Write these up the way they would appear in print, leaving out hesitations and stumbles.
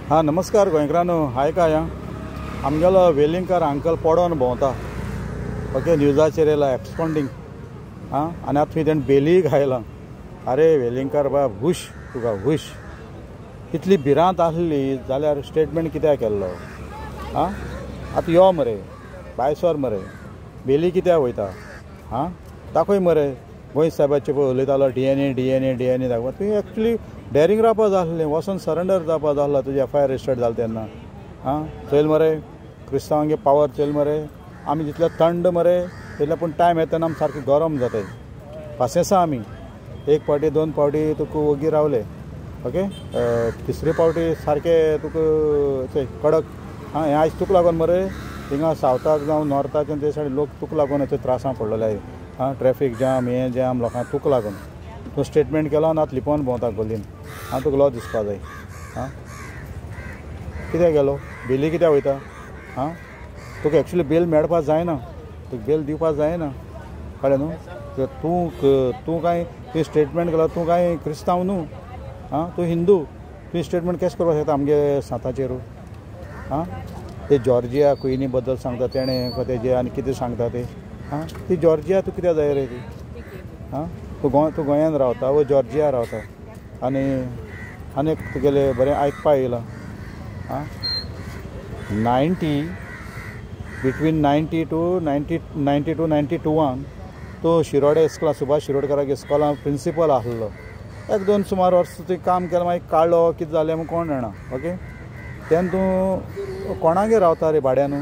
हाँ नमस्कार गोंयकारांनो आयका आमगेलो वेलिंगकार अंकल पडोन भोंवता ओके न्यूजाचेर येयला एक्सपाउंडिंग आनी आतां थंय तेणें बेली घायला। अरे वेलिंगकार बाब हुश तुका हुश इतली भिरांत आसली जाल्यार स्टेटमेंट कित्याक केल्लो आतां यो मरे भायर सर मरे बेली कित्याक वयता दाखय मरे गोंय साहेबाचे पळय उलयतालो डीएनए दाखोवन तुवें एक्चुली डेरिंग रावपा जाय आसलें वचून सरेंडर जावपा जाय आसलो तुजी एफआयआर रजिस्टर्ड जालें तेन्ना चल मरे क्रिस्तांवांगे पावर चल मरे आमी जितले थंड मरे तितले पूण टायम येता तेन्ना आमी सारके गरम जाताय पासियेंसा आमी एक पावटी दोन पावटी तुका ओगी रावले ओके तिसरी पावटी सारके तुका कडक हें आयज तुका लागून मरे थिंगा सावथाक जावं नॉर्थाच्यान ते सायड लोक तुका लागून त्रासां पडलेले ट्रॅफिक जाम हें जाम लोकांक तुका लागून तूं स्टेटमेंट केलो आनी आतां लिपोवन भोंवता गल्लीन तुका लॉ दिसपा जाय कित्याक गेलो बेली कित्याक वयता तुका एक्चुली बेल मेळपा जायना तुका बेल दिवपा जायना कळ्ळें न्हू तूं कांय तुवें स्टेटमेंट केलो तूं कांय क्रिस्तांव न्हू तूं हिंदू तुवें स्टेटमेंट केश करपाक शकता आमगे सांताचेरू ते जॉर्जिया क्विनी बद्दल सांगता तेणें तेजे आनी कितें सांगता ते ती जॉर्जिया तूं कित्याक जाय रे ती तूं गोंयांत रावता वो जॉर्जिया रावता आनी तुगेलें बरें आयकपा येयलां बिटवीन 90 to 92 तो शिरोडे इस्कॉलां सुभाष शिरोडकाराक इस्कॉलां प्रिंसिपल आसलो एक दोन सुमार वर्स थंय काम केलें मागीर काडलो कितें जालें म्हूण कोण जाणा ओके तेन्ना तूं कोणागेर रावता रे भाड्यान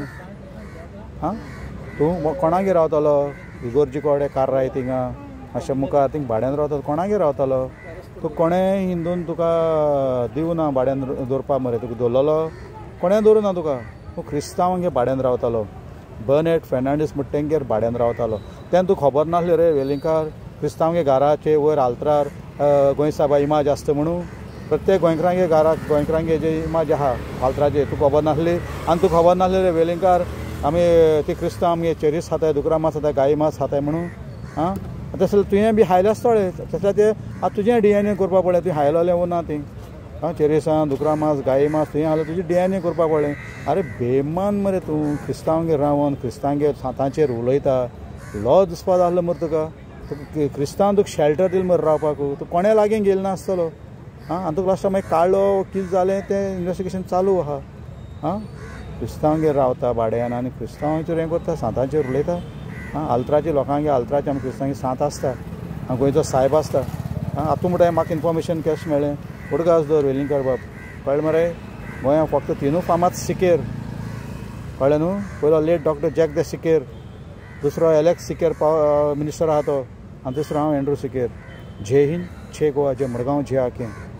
तूं कोणागेर रावतालो इगोर्जी कोडे कार्राय थिंगा मातशें मुखार थिंग भाड्यान रावता कोणागेर रावतालो तूं कोणें हिंदून तुका दिवना भाड्यान दवरपा मरे तुका दवरलेलो कोणें दवरुना तुका तूं क्रिस्तांवांगे भाड्यान रावतालो बर्नेट फेर्नांडीस म्हणटा तेंगेर भाड्यान रावतालो तेन्ना तूं खबर नासलें रे वेलिंगकार क्रिस्तांवांगे घराचे वयर आल्त्रार गोंय सायबा इमाज आसता म्हणून प्रत्येक गोंयकारांगे घराक गोंयकारांगे जे इमाज आहा आल्त्राचे तूं खबर नासली आनी तूं खबर नासलें रे वेलिंगकार आमी ती क्रिस्तांव आमगे चेरीस खाताय दुकरा मास खाताय गाई मास खाताय म्हणून तसलें तुवें बी हायले आसतलें तसलें ते आतां तुजें डीएनए करपा पडलें तुवें हायलोलें उरना तीं चेरीसां दुकरा मास गाई मास तुवें हायलो तुजें डीएनए करपा पडलें अरे बेमान मरे तूं क्रिस्तांवांगेर रावन क्रिस्तांवांगेर सांतांचेर उलयता लॉ दिसपा जाय आसलो मरे तुका क्रिस्तांव तुका शेल्टर दिलें मरे रावपाक तूं कोणें लागीं गेलो नासतलो आनी तुका लास्टाक मागीर काडलो कितें जालें तें इन्वेस्टिगेशन चालू आहा क्रिस्तांवांगेर रावता भाड्यान आनी क्रिस्तांवांचेर हें करता सांतांचेर उलयता आल्त्राचे लोकांगे आल्त्राचे आमी क्रिस्तांवांगे सांत आसता गोंयचो सायब आसता हातूंत म्हणटा म्हाका इन्फॉर्मेशन कशें मेळ्ळें उडगास दवर वेलिंगकार बाब कळ्ळें मरे गोंयांत फक्त तिनूय फामाद सिकेर कळ्ळें न्हू पयलो लेट डॉक्टर जॅक द सिकेर दुसरो एलेक्स सिकेर मिनिस्टर आहा तो आनी तिसरो हांव एंड्रू सिकेर जय हिंद जय गोवा जय मडगांव जय आखें।